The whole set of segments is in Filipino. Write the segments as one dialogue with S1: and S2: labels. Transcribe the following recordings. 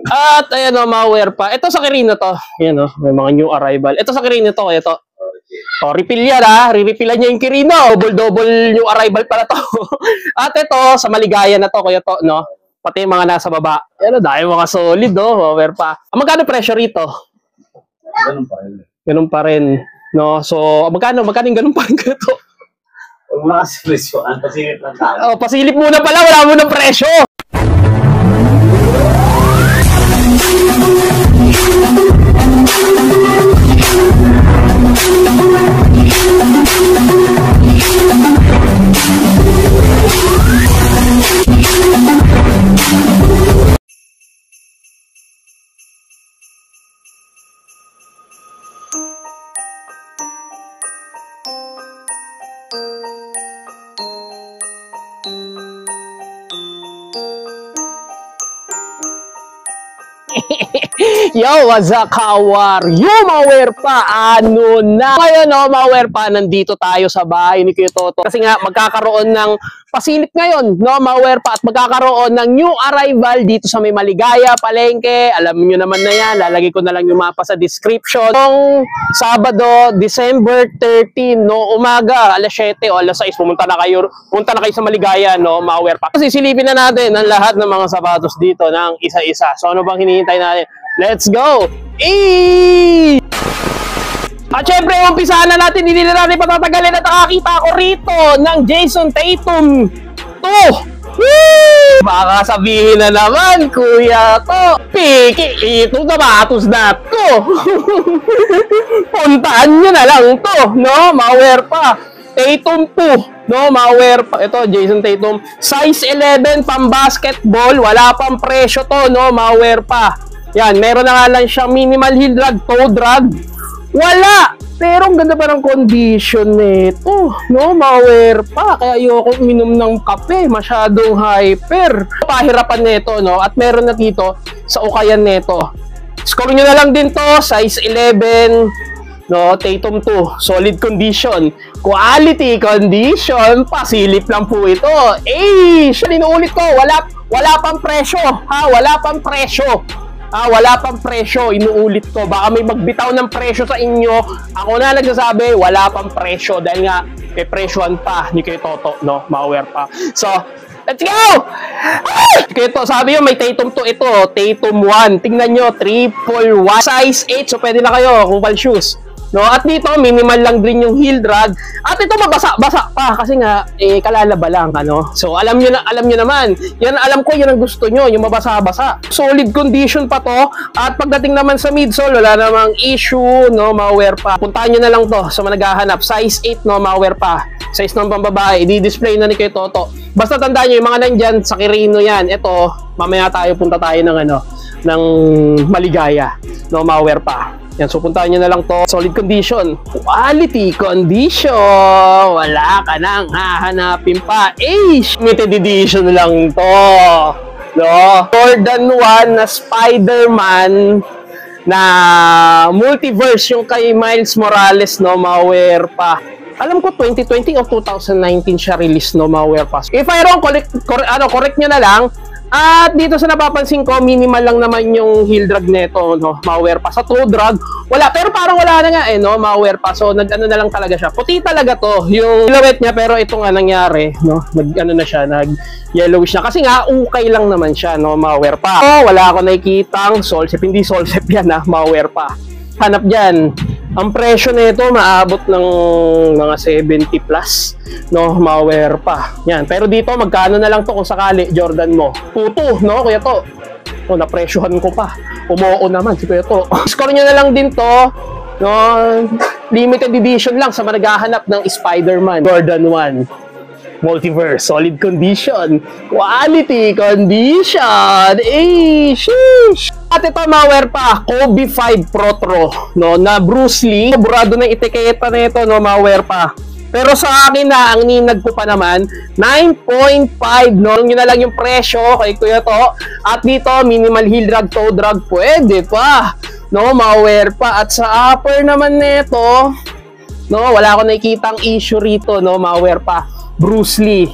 S1: At ayan o, malware pa. Ito sa Kirino to. Ayan o, may mga new arrival. Ito sa Kirino to, ito. O, refill yan ha. Re-refillan niya yung Kirino. Double new arrival pala to. At ito, sa Maligaya na to, kuya to, no? Pati yung mga nasa baba. Ayan o, dahil mga solid, no? Malware pa. Magkano presyo rito?
S2: Ganun pa rin.
S1: Ganun pa rin. No? So, magkano yung ganun pa rin ito?
S2: Huwag mo kasi presyo. Pasilip lang tayo.
S1: Oh, pasilip muna pala. Wala mo ng presyo. Yo, what's up, kawar? Yo, malware pa, ano na? Ngayon, no, malware pa, nandito tayo sa bahay ni Kuya Toto. Kasi nga, magkakaroon ng pasilip ngayon, no, malware pa, at magkakaroon ng new arrival dito sa may Maligaya, Palengke. Alam niyo naman na yan, lalagay ko na lang yung mapa sa description. Noong Sabado, December 13, no, umaga, alas 7 o alas 6, pumunta na kayo sa Maligaya, no, malware pa. Kasi silipin na natin ang lahat ng mga sapatos dito ng isa-isa. So, ano bang hinihintay natin? Let's go! At syempre, umpisahan na natin, hindi na natin patatagalin at nakakita ako rito ng Jayson Tatum 2. Baka sabihin na naman, kuya to, piki, ito sapatos na to. Puntaan nyo na lang to, no? Malware pa. Tatum 2, no? Malware pa. Ito, Jayson Tatum. Size 11, pang basketball. Wala pang presyo to, no? Malware pa. Yan, meron na nga lang siyang minimal heel drag, toe drag. Wala! Pero ang ganda pa ng condition nito, no? Malware pa. Kaya ayoko uminom ng kape. Masyadong hyper. Pahirapan nito, no? At meron na dito sa ukayan nito. Score nyo na lang din to. Size 11, no? Tatum 2. Solid condition. Quality condition. Pasilip lang po ito. Inuulit ko. Wala pang presyo. Ha? Wala pang presyo. Wala pang presyo, inuulit ko. Baka may magbitaw ng presyo sa inyo. Ako na nagsasabi, wala pang presyo. Dahil nga, may presyohan pa ni Kuya Toto, no? Malware pa. So, let's go! Kuya Toto, sabi nyo, may Tatum 2 ito. Tatum 1. Tingnan nyo, 111. Size 8, so pwede na kayo, Kuval shoes. No, at dito minimal lang din yung heel drag. At ito mabasa-basa pa kasi nga kalalaba lang ano. So alam niyo naman. Yan alam ko, yan ang gusto niyo, yung mabasa-basa. Solid condition pa to. At pagdating naman sa midsole, wala namang issue, no, malware pa. Puntahan niyo na lang to sa mga naghahanap. Size 8, no, malware pa. Size ng pambabae, i-display na ni Kuya Toto. Basta tandaan niyo yung mga nandyan sa Kirino yan. Ito, mamaya punta tayo ng ng Maligaya, no, malware pa. Yan, so puntahan nyo na lang to. Solid condition. Quality condition. Wala ka nang hahanapin pa. Limited edition lang to. No? Jordan 1 na Spider-Man na multiverse yung kay Miles Morales, no, malware pa. Alam ko 2020 o 2019 siya release, no, malware pa. If I wrong, correct nyo na lang. At dito sa napapansin ko, minimal lang naman yung heel drag neto, no, malware pa. Sa toe drag, wala. Pero parang wala na nga no, malware pa. So nag-ano na lang talaga siya. Puti talaga to, yung silhouette niya, pero ito nga nangyari, no, nag-ano na siya, nag-yellowish na. Kasi nga, ukay lang naman siya, no, malware pa. So, wala ako nakikitang solsep, hindi solsep yan, malware pa. Hanap dyan. Ang presyo nito maabot ng mga 70 plus, no, malware pa. Yan, pero dito magkano na lang to kung sakali, Jordan mo? Puto, no, Kuya to. Oh, napresyohan ko pa. Umoo naman si Kuya to. Score nyo na lang din to, no, limited edition lang sa managhahanap ng Spider-Man Jordan 1 Multiverse. Solid condition, quality condition. Sheesh. At ito, malware pa, Kobe 5 Protro, no, na Bruce Lee. Burado ng etiketa nito, no, malware pa. Pero sa akin na, ang ninag ko pa naman, 9.5, no, yun na lang yung presyo kay Kuya to. At dito, minimal heel drag, toe drag, pwede pa, no, malware pa. At sa upper naman nito, no, wala ko nakikitang issue rito, no, malware pa. Bruce Lee.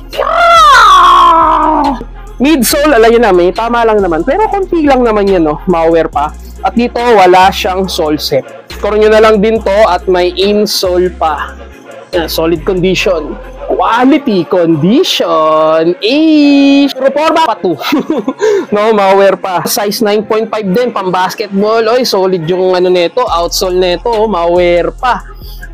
S1: Midsole, alam nyo na, may tama lang naman. Pero konti lang naman yan, no? Malware pa. At dito, wala siyang sole set. Score nyo na lang din to at may insole pa. Yan, solid condition. Quality condition. Proforma pa to. No, malware pa. Size 9.5 din, pang basketball. Oy, solid yung ano nito, outsole nito, malware pa.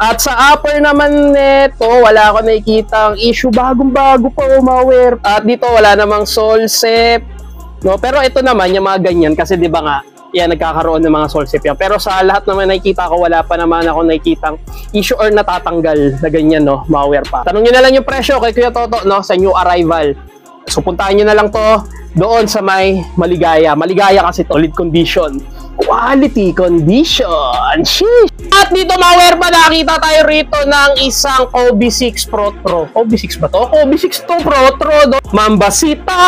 S1: At sa upper naman nito, wala ako nakikitang issue. Bagong-bago pa, malware. At dito, wala namang sole set. No, pero ito naman, yung mga ganyan, kasi di ba nga, yan, nagkakaroon ng mga sole set yan. Pero sa lahat naman nakikita ko, wala pa naman ako nakikitang issue or natatanggal na ganyan, no, malware pa. Tanong nyo na lang yung presyo kay Kuya Toto, no, sa new arrival. So, puntahan nyo na lang to doon sa may Maligaya. Maligaya kasi solid condition. Quality condition. Sheesh! At dito, malware pa, nakita tayo rito ng isang Kobe 6 Pro. Kobe 6 ba to? Kobe 6 to Pro. Mambasita!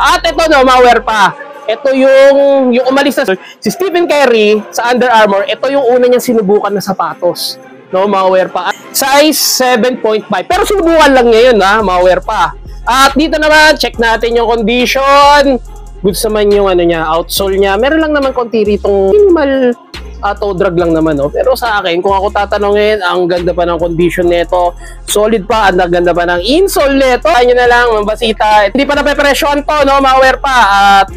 S1: At ito, no, malware pa. Ito yung umalis na si Stephen Curry sa Under Armour. Ito yung una niyang sinubukan na sapatos. No, malware pa. Size 7.5. Pero sinubukan lang niya yun, ha, malware pa. At dito naman, check natin yung condition. Goods naman yung ano niya, outsole niya. Meron lang naman konti ritong minimal toe drag lang naman, no? Pero sa akin, kung ako tatanungin, ang ganda pa ng condition nito. Solid pa, ang ganda pa ng insole nito. Kaya na lang, mambasita. Hindi pa napepresyon to, no, malware pa. At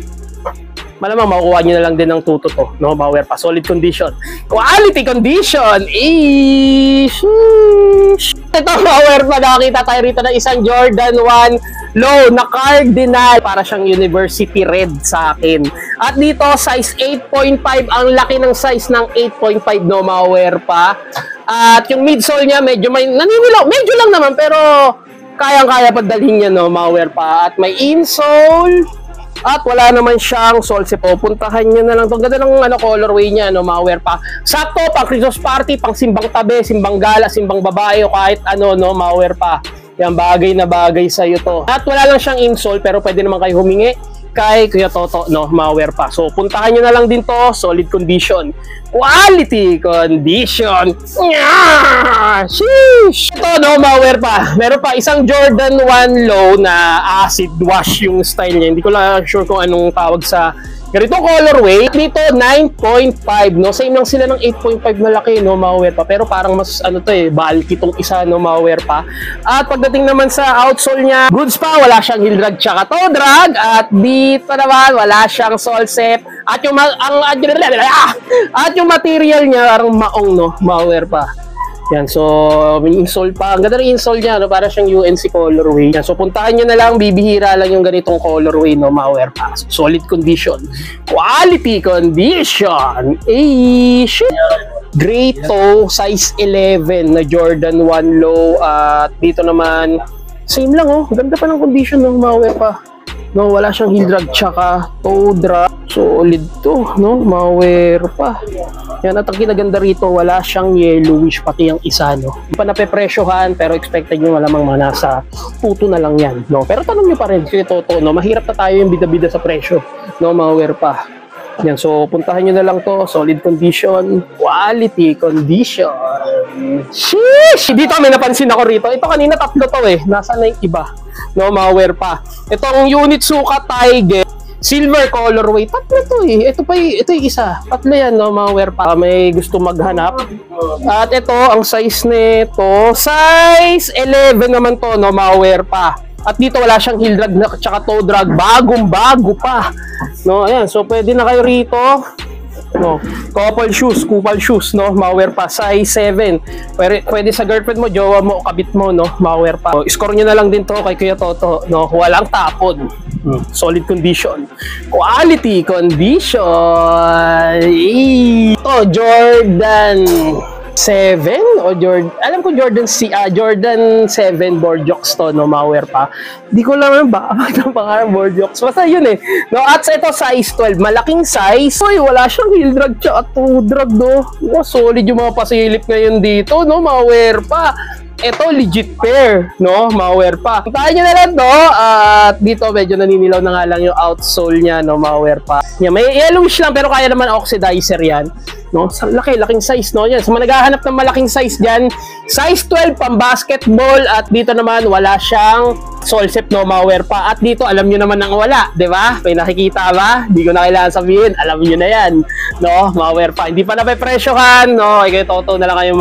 S1: malamang makukuha nyo na lang din ng tuto to, no, malware pa. Solid condition. Quality condition. Ito, malware pa. Nakakita tayo rito ng isang Jordan 1 Low na Cardinal. Para siyang University Red sa akin. At dito, size 8.5. Ang laki ng size ng 8.5, no, malware pa. At yung midsole niya, medyo may naninilaw. Medyo lang naman, pero kayang-kaya padalhin niya, no, malware pa. At may insole. At wala naman siyang sole set. Puntahan nyo na lang. Ang ganda ng colorway niya, no, malware pa. Sakto, pang Christmas party, pang simbang tabi, simbang gala, simbang babae, o kahit ano, no, malware pa. Yan, bagay na bagay sa'yo to. At wala lang siyang insole, pero pwede naman kayo humingi kay Kuya Toto, no, malware pa. So, puntahan nyo na lang din to. Solid condition. Quality condition. Sheesh! Ito, no, malware pa. Meron pa isang Jordan 1 Low na acid wash yung style niya. Hindi ko lang sure kung anong tawag sa ganito colorway. Dito, 9.5, no? Same lang sila ng 8.5 na laki, no, malware pa. Pero parang mas, ano to eh, bulky tong isa, no, malware pa. At pagdating naman sa outsole niya, goods pa, wala siyang heel drag tsaka toe drag. At dito naman, wala siyang sole set. At yung, at yung material niya, parang maong, no, malware pa. Yan, so, may insole pa. Ang ganda ng insole niya, no? Para siyang UNC colorway. Yan, so, puntahan nyo na lang. Bibihira lang yung ganitong colorway, no? Malware pa. So, solid condition. Quality condition. Shit. Gray toe, size 11 na Jordan 1 Low. At dito naman, same lang, oh. Ganda pa ng condition, no? Malware pa. No, wala siyang heel drag tsaka toe drag. Solid to, no? Malware pa. Yan, at ang kinaganda rito, wala siyang yellowish, pati yung isa, no? Hindi pa napepresyohan, pero expected nyo malamang mga nasa puto na lang yan, no? Pero tanong nyo pa rin, si Toto, no? Mahirap na tayo yung bida-bida sa presyo, no? Malware pa. Yan, so puntahan nyo na lang to. Solid condition, quality condition. Sheesh! Dito may napansin ako rito. Ito kanina tatlo to eh. Nasaan na yung iba? No, malware pa. Itong Unitsuka Tiger silver colorway, tatlo to eh. Ito yung isa. Tatlo yan, no, malware pa. May gusto maghanap. At ito, ang size nito, size 11 naman to, no, malware pa. At dito wala siyang heel drag na tsaka toe drag, bagong-bago pa. No, ayan, so pwede na kayo rito. No, couple shoes, no, malware pa, size 7. Pwede sa girlfriend mo, jowa mo, kabit mo, no, malware pa. So, score nyo na lang din to kay Kuya Toto, no, walang tapon. Solid condition. Quality condition. Ito, Jordan 7 o Jordan, alam ko Jordan 7 Borjox to, no, malware pa. Di ko lang ba ang pangalan Borjox. Basta yun eh. No, at ito size 12, malaking size. Oy, wala siyang heel drag tsaka toe drag, no. Oh, solid yung mga pasilip ngayon dito, no, malware pa. Ito, legit pair, no? Malware pa. Puntahan nyo na lang to. At dito, medyo naninilaw na nga lang yung outsole niya, no? Malware pa. Yan, may yellowish lang, pero kaya naman oxidizer yan. no? Sa laking size, no? Yan. So, naghahanap ng malaking size dyan. Size 12 pang basketball at dito naman wala siyang Solsep, no? Mauwear pa. At dito, alam nyo naman ang wala, di ba? May nakikita ba? Hindi ko na kailangan sabihin. Alam nyo na yan, no? Mauwear pa. Hindi pa nape-presyohan, no? Ikaw, Toto na lang kayo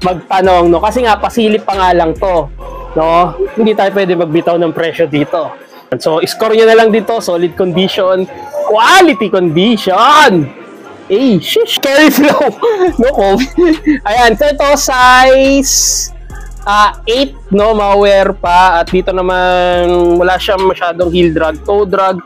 S1: magtanong, no? Kasi nga, pasilip pa nga lang to, no? Hindi tayo pwede magbitaw ng presyo dito. So, score nyo na lang dito. Solid condition. Quality condition. Eh, shish. Carry flow. No COVID. Ayan. So, ito, size 8, no? Mauwear pa. At dito naman, wala siyang masyadong heel drag. Toe drag.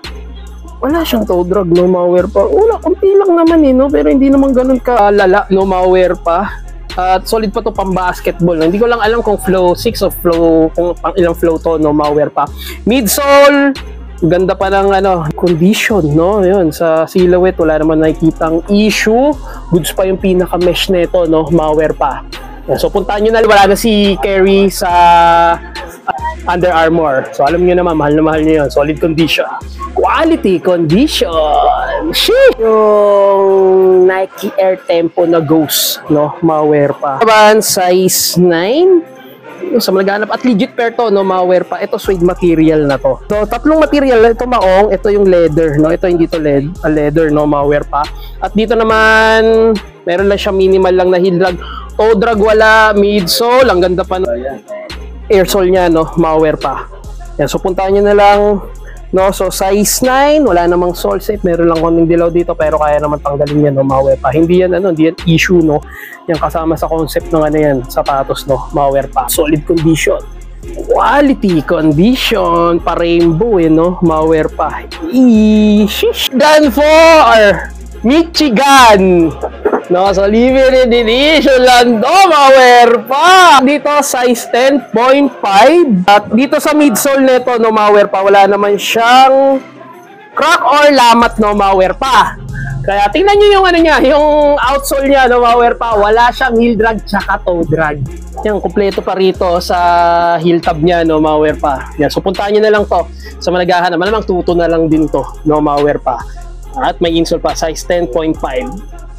S1: Wala siyang toe drag, no? Mauwear pa. Wala, kunti lang naman, no? Pero hindi naman ganun kalala, no? Mauwear pa. At solid pa to pang basketball. Hindi ko lang alam kung flow 6 o flow, kung pang ilang flow to, no? Mauwear pa. Midsole. Ganda pa ng condition, no? Yun, sa silhouette, wala naman nakikitang issue. Goods pa yung pinaka-mesh nito, no? Mauwear pa. So, puntahan nyo na. Wala na si Kerry sa Under Armour. So, alam nyo naman, mahal na mahal nyo yun. Solid condition. Quality condition. Sheesh! Yung Nike Air Tempo na Ghost, no? Mauwear pa. Size 9. Sa naghahanap at legit pair to, no? Mauwear pa. Ito suede material na to. So, tatlong material. Ito maong, ito yung leather, no? Ito hindi to leather, no? Mauwear pa. At dito naman, meron lang siya minimal lang na heel drag. Toe drag wala, midsole. Ang ganda pa ng air sole niya, no? Mauwear pa. Yan, so puntahan nyo na lang, no? So, size 9, wala namang Solsep. Meron lang konting dilaw dito, pero kaya naman tanggalin yan, no? Mauwear pa. Hindi yan, hindi yan issue, no? Yan kasama sa concept ng yan, sapatos, no? Mauwear pa. Solid condition. Quality condition. Pa-rainbow, no? Mauwear pa. Sheesh. Done for Michigan. No, so limited edition lang to, Mauwear pa. Dito, size 10.5. At dito sa midsole nito, no? Mauwear pa. Wala naman siyang crack or lamat, no? Mauwear pa. Kaya tingnan nyo yung niya, yung outsole niya, no? Mauwear pa. Wala siyang heel drag tsaka toe drag. Yan, kumpleto pa rito sa heel tab niya, no? Mauwear pa. Yan, so puntahan nyo na lang to sa managahanap. Malamang tuto na lang din to, no? Mauwear pa. At may insole pa, size 10.5.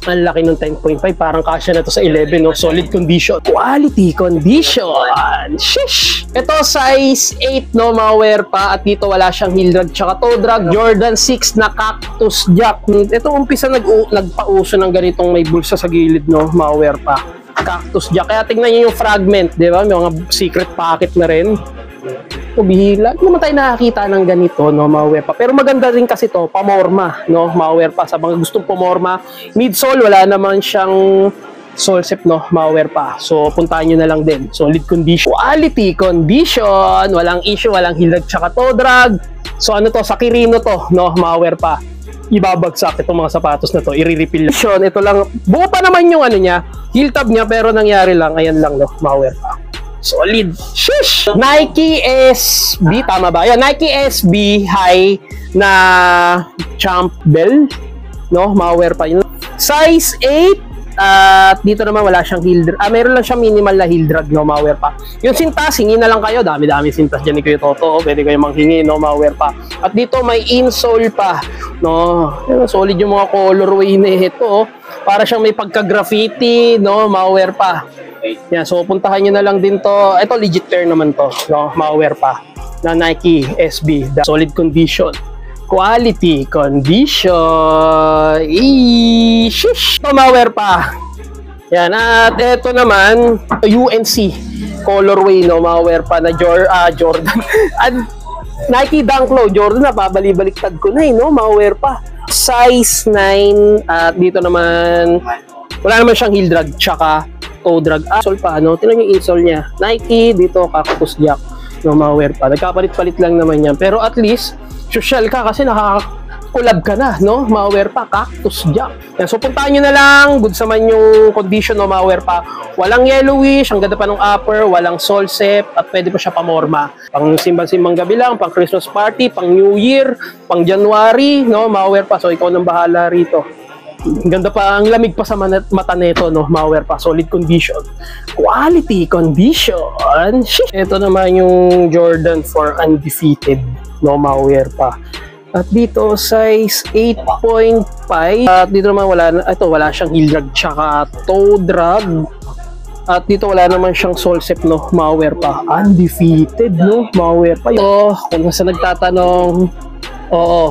S1: Ang laki ng 10.5, parang kasya na to sa 11, no? Solid condition. Quality condition. Shish! Ito, size 8, no? Mauwear pa. At dito wala siyang heel drag tsaka toe drag. Jordan 6 na Cactus Jack. Ito, umpisa nagpauso ng ganitong may bulsa sa gilid, no? Mauwear pa. Cactus Jack. Kaya tingnan nyo yung fragment, di ba? May mga secret pocket na rin. Bihila. Hindi naman tayo nakakita ng ganito, no? Mauwear pa. Pero maganda rin kasi to, pamorma, no? Mauwear pa. Sa mga gustong pamorma. Midsole, wala naman siyang Solsep, no? Mauwear pa. So, puntahan nyo na lang din. Solid condition. Quality condition. Walang issue, walang heel drag tsaka toe drag. So, ano to? Sa Kirino to, no? Mauwear pa. Ibabagsak itong mga sapatos na to. I-refill. Ito lang. Buo pa naman yung niya. Heel tab niya, pero nangyari lang. Ayan lang, no? Mauwear pa. Solid. Shish! Nike SB, tama ba? Yan, Nike SB High na Champ Bell, no? Mauwear pa yun. Size 8, at dito naman wala siyang heel drag. Meron lang siyang minimal na heel drag, no? Mauwear pa. Yung sintas, hingi na lang kayo. Dami-dami sintas dyan ni Kuya Toto. Pwede kayo manghingi, no? Mauwear pa. At dito may insole pa, no? Solid yung mga colorway na ito. Para siyang may pagka-graffiti, no? Mauwear pa. Yan, so puntahan nyo na lang din to. Ito legit pair naman to, no? Mauwear pa na Nike SB. Solid condition. Quality condition. Shish! Mauwear pa. Yan, at ito naman UNC colorway, no? Mauwear pa na Jordan. At Nike Dunk Low Jordan, napabali-baliktad ko na, no? Mauwear pa. Size 9. At dito naman wala naman siyang heel drag tsaka toe drag. Insole pa, no? Tingnan yung insole niya. Nike, dito Cactus Jack, no? Mauwear pa. Nagkapalit-palit lang naman yan. Pero at least, social ka kasi nakaka-collab ka na, no? Mauwear pa, Cactus Jack. Yan, so puntahan nyo na lang. Good naman yung condition, no? Mauwear pa. Walang yellowish, ang ganda pa ng upper, walang Solsep, at pwede pa siya pamorma. Pang simbang-simbang gabi lang, pang Christmas party, pang New Year, pang January, no? Mauwear pa. So ikaw nang bahala rito. Ganda pa, ang lamig pa sa mata nito, no? Mauwear pa, solid condition. Quality condition. Ito naman yung Jordan 4 Undefeated, no? Mauwear pa. At dito, size 8.5. At dito naman wala siyang heel drag tsaka toe drag. At dito wala naman siyang solsep, no, mga wear pa. Undefeated, no, mga wear pa. Ito, kung nasa nagtatanong, oo,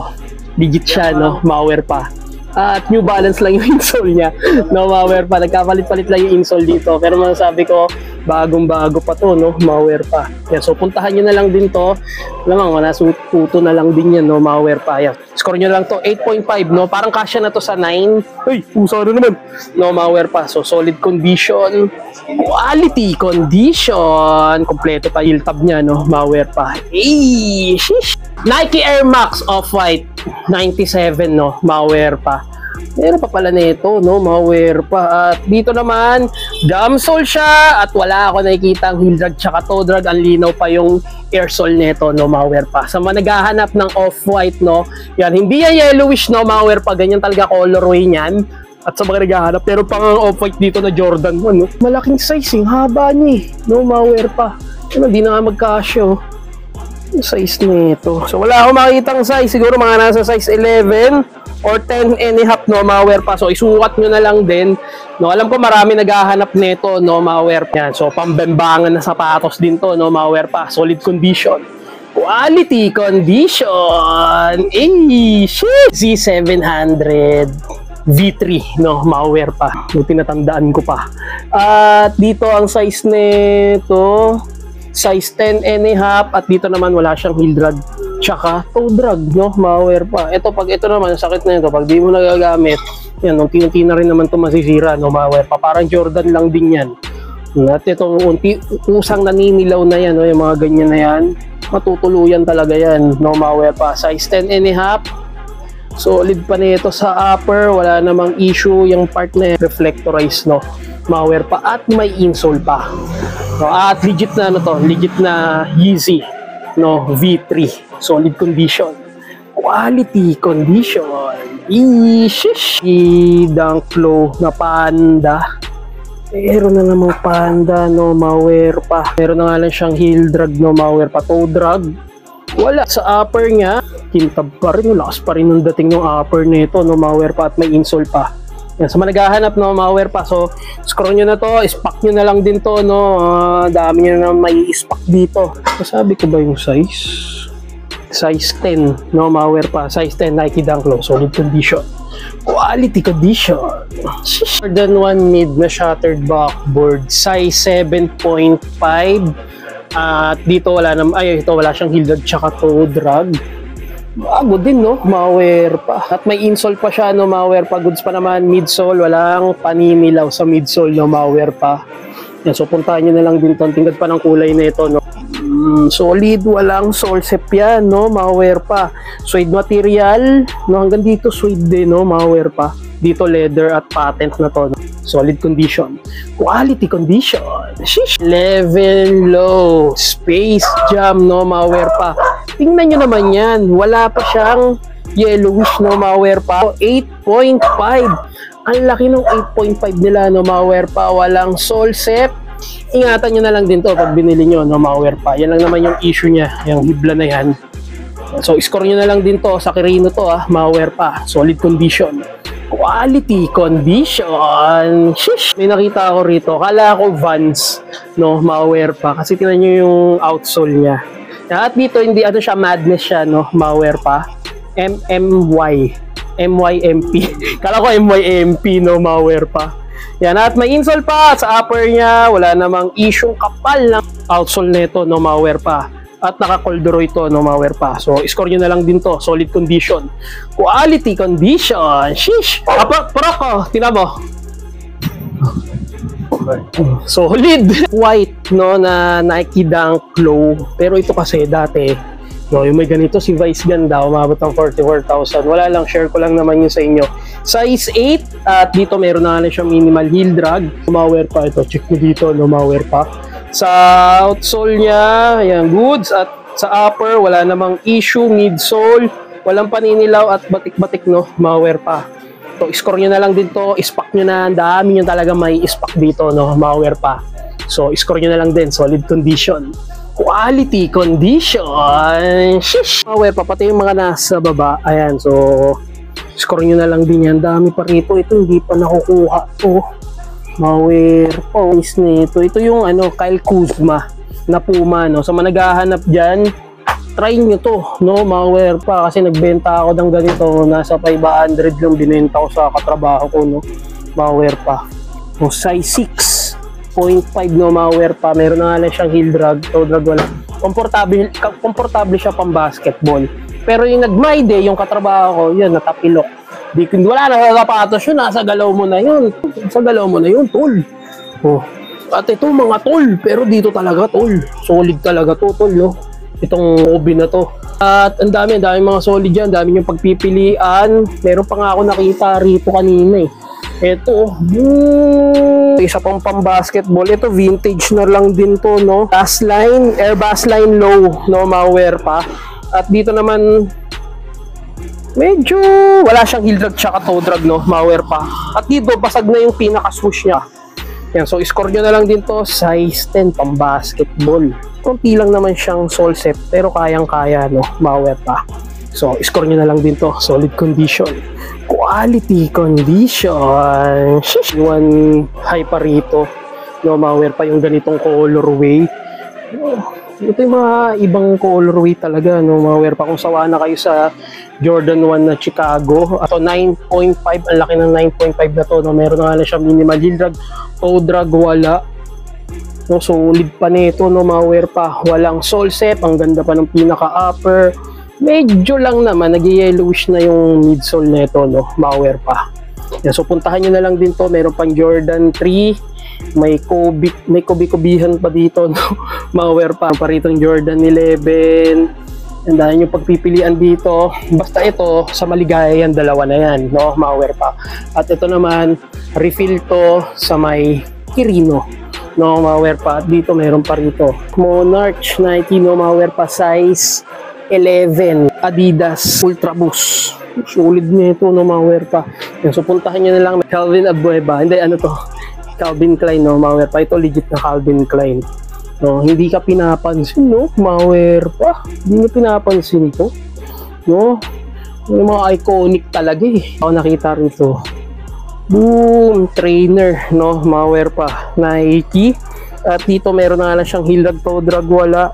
S1: legit siya, no, mga wear pa. At New Balance lang yung insole niya. No, malware pa. Nagkapalit-palit lang yung insole dito. Pero masasabi ko, bagong-bago pa to, no? Malware pa. Yan, so puntahan nyo na lang din to. Alam mo, nasututo na lang din yan, no? Malware pa. Yan. Score nyo lang to, 8.5, no? Parang kasya na to sa 9. Uy, pusa na naman. No, malware pa. So, solid condition. Quality condition. Kompleto pa yung tab niya, no? Malware pa. Hey, shish. Nike Air Max Off-White 97, no? Malware pa. Meron pa pala nito, no? Malware pa. At dito naman, gum sole siya at wala ako nakikita ang heel drag tsaka toe drag. Ang linaw pa yung air sole nito, no? Malware pa. Sa mga naghahanap ng off-white, no? Yan, hindi yan yellowish, no? Malware pa. Ganyan talaga colorway niyan. At sa mga naghahanap, pero pang off-white dito na Jordan 1, no? Malaking size, haba niya, no? Malware pa. Ano, di na nga magkasya, oh. Size nito. So wala akong makikitang size. Siguro mga nasa size 11 or 10 and a half, no, malware pa. So isukat nyo na lang din. No, alam ko marami naghahanap nito, no, malware pa. Yan. So pambembangan na sapatos din to, no, malware pa. Solid condition. Quality condition. Z700 V3, no, malware pa. Yung tinatandaan ko pa. At dito ang size nito, size 10 and a half, at dito naman wala siyang heel drag tsaka toe drag, no, malware pa. Ito, pag ito naman, sakit na ito, pag di mo nagagamit, yan, unti-unti na rin naman ito masisira, no, malware pa. Parang Jordan lang din yan. At ito, usang naninilaw na yan, no, yung mga ganyan na yan, matutuluyan talaga yan, no, malware pa. Size 10 and a half, solid pa nito sa upper, wala namang issue yung part na reflectorized, no, malware pa, at may insole pa. No, at legit na ano to, legit na Yeezy, no, V3, solid condition, quality condition. Ishish, Dunk Low na Panda. Meron na namang Panda, no, malware pa. Meron na nga lang siyang heel drag, no, malware pa. Toe drag, wala. Sa upper niya, kintab pa rin, lakas pa rin ng dating ng upper nito, no, malware pa, at may insole pa. Yan, sa mga naghahanap, no, malware pa. So, scroll nyo na to, ispack nyo na lang din to, no. Dami nyo na may ispack dito. Masabi ko ba yung size? Size 10, no, malware pa. Size 10, Nike Dunk Low, solid condition. Quality condition. Jordan 1 mid na shattered backboard, size 7.5. At dito wala naman, ito wala siyang heel drag tsaka toe drag. Bago din, no, malware pa. At may insole pa siya, no, malware pa. Goods pa naman, midsole, walang paninilaw sa midsole, no, malware pa. Yan, so puntahan nyo na lang din to. Tingnan pa ng kulay na ito, no. Solid, walang solsep yan, no, malware pa. Suede material, no, hanggang dito suede din, no, malware pa. Dito leather at patent na to, no? Solid condition, quality condition. Shish. Level low, Space Jam, no, malware pa. Tingnan nyo naman yan, wala pa siyang yellowish, no, malware pa. 8.5, ang laki ng 8.5 nila, no, malware pa. Walang solsep. Ingatan nyo na lang din to pag binili nyo, no, malware pa. Yan lang naman yung issue niya, yung hibla na yan. So score nyo na lang din to sa Kirino to, malware pa. Solid condition, quality condition. Shish. May nakita ako rito, kala ko Vans, no, malware pa. Kasi tingnan nyo yung outsole niya. At dito hindi ano siya, madness siya, no, malware pa. MYMP. Kala ko MYMP, no, malware pa. Yan, at may insole pa sa upper niya, wala namang issue, kapal ng outsole nito, no, malware pa. At naka-corduroy to, no, malware pa. So score nyo na lang din to, solid condition, quality condition. Shish. Parako, tingnan mo. Solid. White, no, na Nike Dunk Low. Pero ito kasi dati, no, yung may ganito si Vice ganda, umabot ng 44,000. Wala lang, share ko lang naman yun sa inyo. Size 8, at dito meron na lang siyang minimal heel drag. Malware pa ito, check mo dito, no, malware pa. Sa outsole niya, ayan, goods. At sa upper, wala namang issue. Midsole, walang paninilaw at batik-batik, no, malware pa. So, score nyo na lang din to, ispack nyo na, dami nyo talaga may ispack dito, no, malware pa. So, score nyo na lang din, solid condition, Quality condition. Shish! Maware pa, pati yung mga nasa baba. Ayan, so score nyo na lang din yan. Dami pa rito. Ito hindi pa nakukuha. Oh, Maware pa. Nito. Ito yung ano, Kyle Kuzma na Puma, no? So, managahanap dyan, try nyo to, no? Maware pa. Kasi nagbenta ako ng ganito. Nasa 500 lang binenta ko sa katrabaho ko, no? Maware pa. So, size 6.5, no? Maware pa. Meron na nga lang siyang heel drag. Toe drag wala. Komportable siya pang basketball. Pero yung nagmayde, yung katrabaho ko, yun, natapilok. Wala na sapatos yun, nasa galaw mo na yun. Sa galaw mo na yun, tol. Oh. At ito, mga tol. Pero dito talaga, tol. Solid talaga to, tol, no? Itong obi na to. At ang dami mga solid dyan. Dami yung pagpipilian. Meron pa nga ako nakita rito kanina eh. Ito, isa pang pang-basketball. Ito, vintage na lang din to, no? Bassline, air bassline low, no? Maware pa. At dito naman, medyo wala siyang heel drag tsaka toe drag, no? Maware pa. At dito, basag na yung pinaka-swoosh niya. Yan, so score nyo na lang din to, size 10 pang-basketball. Kunti lang naman siyang sole set, pero kayang-kaya, no? Maware pa. So, score nyo na lang din to, solid condition. Quality condition. Shish! One high pa rito. No, Maware pa yung ganitong colorway. Ito yung mga ibang colorway talaga. No, Maware pa kung sawa na kayo sa Jordan 1 na Chicago. Ato 9.5. Ang laki ng 9.5 na to. No, meron na nga lang siya minimal heel drag. Toe drag wala. No, solid pa nito. No, Maware pa. Walang sole set. Ang ganda pa ng pinaka-upper. Medyo lang naman, nag-yellowish na yung midsole nito, no? Maware pa. Yan, so puntahan nyo na lang din to. Meron pang Jordan 3, may Kobe-Kobihan pa dito, no? Maware pa. Paritong Jordan 11. And dahil yung pagpipilian dito, basta ito, sa maligaya yan, dalawa na yan, no? Maware pa. At ito naman, refill to sa may Kirino, no? Maware pa. At dito, meron pa rito Monarch Nike, no? Maware pa, size 11 Adidas Ultra Boost. Solid nito, no? Maware pa. Yan, so puntahan nyo na lang. Calvin Abueva. Hindi, ano to? Calvin Klein, no? Maware pa. Ito legit na Calvin Klein. No, hindi ka pinapansin, no? Maware pa. Hindi nyo pinapansin to. No? Yung mga iconic talaga eh. Ako nakita rito. Boom! Trainer, no? Maware pa. Nike. At dito meron na nga lang siyang heel drag, toe drag wala.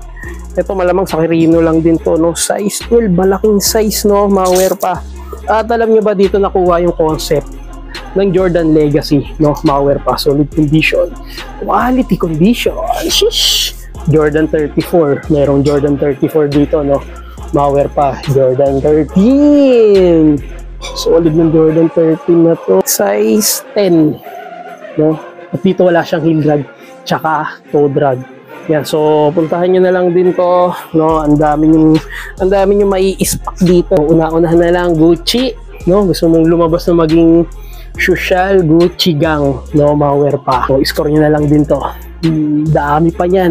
S1: Ito malamang sa Kirino lang din to, no? Size 12, malaking size, no? Maware pa. At alam nyo ba dito nakuha yung concept ng Jordan Legacy, no? Maware pa. Solid condition. Quality condition. Shish! Jordan 34. Merong Jordan 34 dito, no? Maware pa. Jordan 13. Solid ng Jordan 13 na to. Size 10, no? At dito wala siyang heel drag tsaka toe drag. Yan, so puntahan nyo na lang din to, no? Ang dami yung mai-ispak dito. Una-unahan na lang Gucci, no? Gusto mong lumabas na maging social, Gucci gang, no? Maware pa. So score nyo na lang din to. Dami pa yan.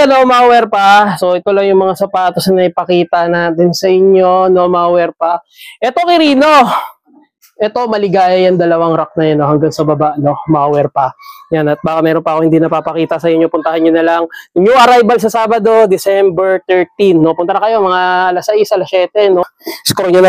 S1: No, Maware pa. So ito lang yung mga sapatos na ipakita natin sa inyo, no? Maware pa. Ito Kirino. Ito maligaya yan, dalawang rack na yan, no? Hanggang sa baba, no? Maware pa. Yan, at baka meron pa ako hindi napapakita sa inyo. Puntahan nyo na lang. New arrival sa Sabado, December 13, no? Punta na kayo mga alas 6, alas 7, no? Score na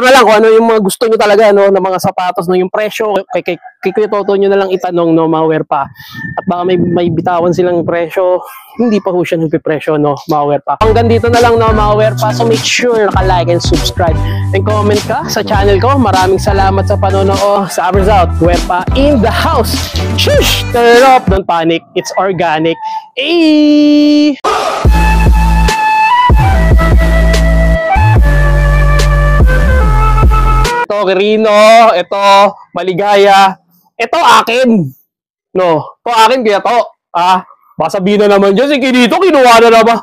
S1: lang kung ano yung mga gusto nyo talaga, no? Ng mga sapatos, no? Yung presyo, kay Kuya Toto nyo na lang itanong, no? Maware pa. At baka may bitawan silang presyo, hindi pa ho siya nagpipresyo, no? Maware pa. Hanggang dito na lang, no? Maware pa. So make sure naka-like and subscribe and comment ka sa channel ko. Maraming salamat sa panonood. Sa Abers out, Werpa in the house. Shush! Turn it off, don't panic. It's organic. Hey! Ito, Kirino. Ito, maligaya. Ito, akin. No, ito akin kaya to. Baka sabihin na naman dyan, sige dito, kinuha na naman.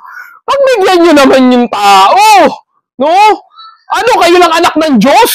S1: Pagbigyan nyo naman yung tao. No? Ano, kayo lang anak ng Diyos?